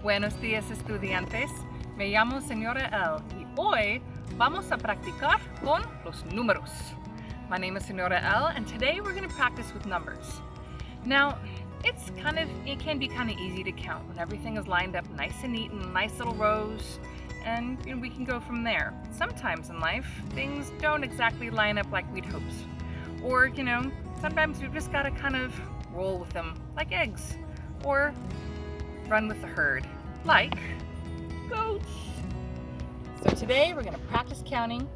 Buenos días, estudiantes. Me llamo Señora L y hoy vamos a practicar con los números. My name is Señora L and today we're going to practice with numbers. Now, it can be kind of easy to count when everything is lined up nice and neat in nice little rows, and we can go from there. Sometimes in life, things don't exactly line up like we'd hoped. Or, sometimes we've just got to kind of roll with them like eggs, or run with the herd, like goats. So today we're going to practice counting.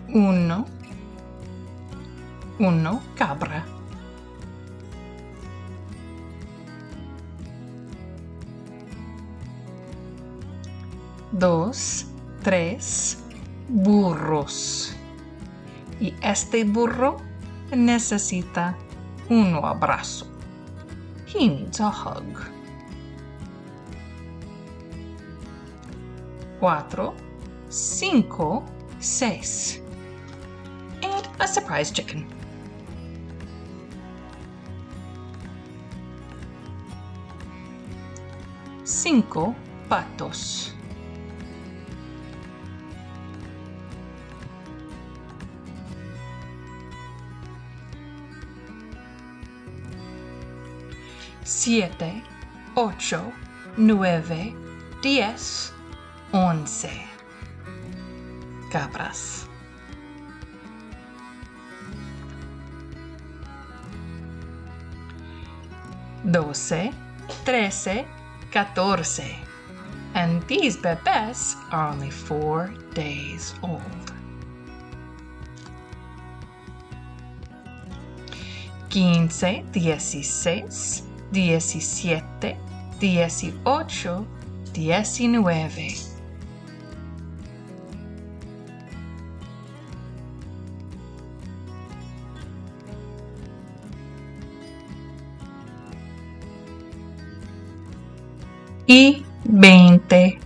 1 cabra. 2, 3 burros. Y este burro necesita un abrazo. He needs a hug. 4, 5, 6. And a surprise chicken. 5 patos. 7, 8, 9, 10, 11 cabras. 12, 13, 14. And these bebés are only 4 days old. 15, 16, 17, 18, 19. Y 20.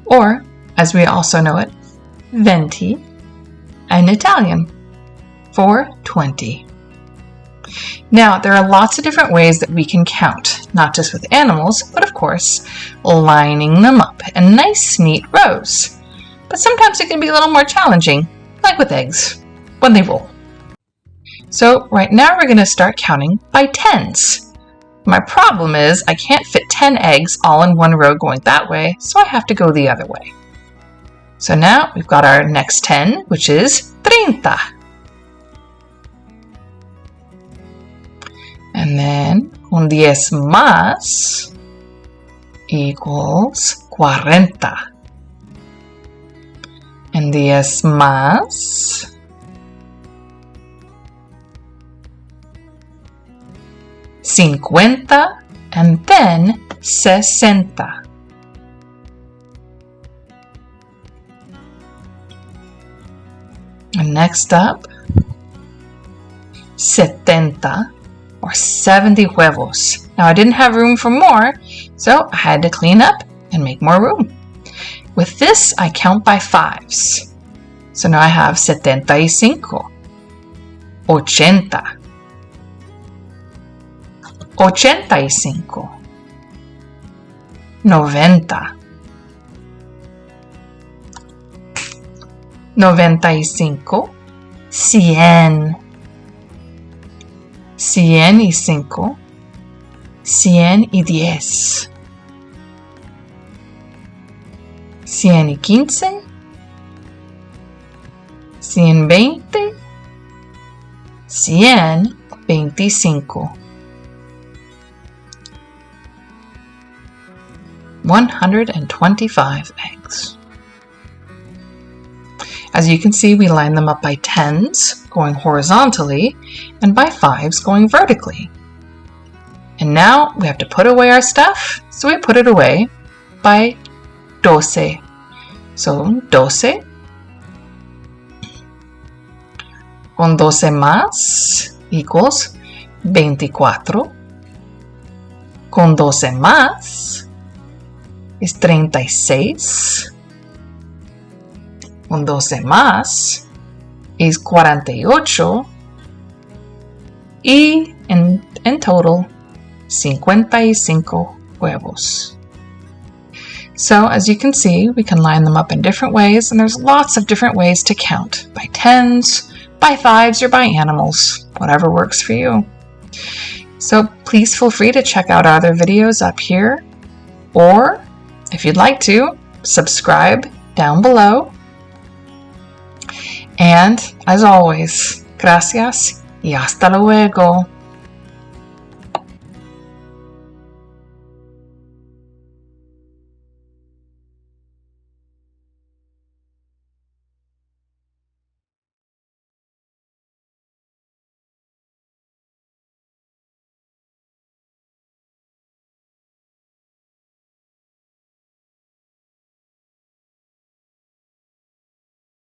Or, as we also know it, venti, in Italian, for 20. Now, there are lots of different ways that we can count, not just with animals, but of course, lining them up in nice, neat rows. But sometimes it can be a little more challenging, like with eggs, when they roll. So right now we're going to start counting by tens. My problem is I can't fit 10 eggs all in one row going that way, so I have to go the other way. So now we've got our next 10, which is 30. And then un 10 más equals 40. And 10 más 50, and then 60. And next up, 70, or 70 huevos. Now I didn't have room for more, so I had to clean up and make more room. With this, I count by fives. So now I have 75, 80, 85, 90, 95, 100, 105, 110, 115, 120, 125. 125 eggs. As you can see, we line them up by tens going horizontally and by fives going vertically. And now we have to put away our stuff, so we put it away by doce. So doce con 12 más equals 24. Con 12 más es 36. Un 12 más is 48. Y in total, 55 huevos. So as you can see, we can line them up in different ways, and there's lots of different ways to count, by tens, by fives, or by animals, whatever works for you. So please feel free to check out our other videos up here, or if you'd like to, subscribe down below. And as always, gracias y hasta luego.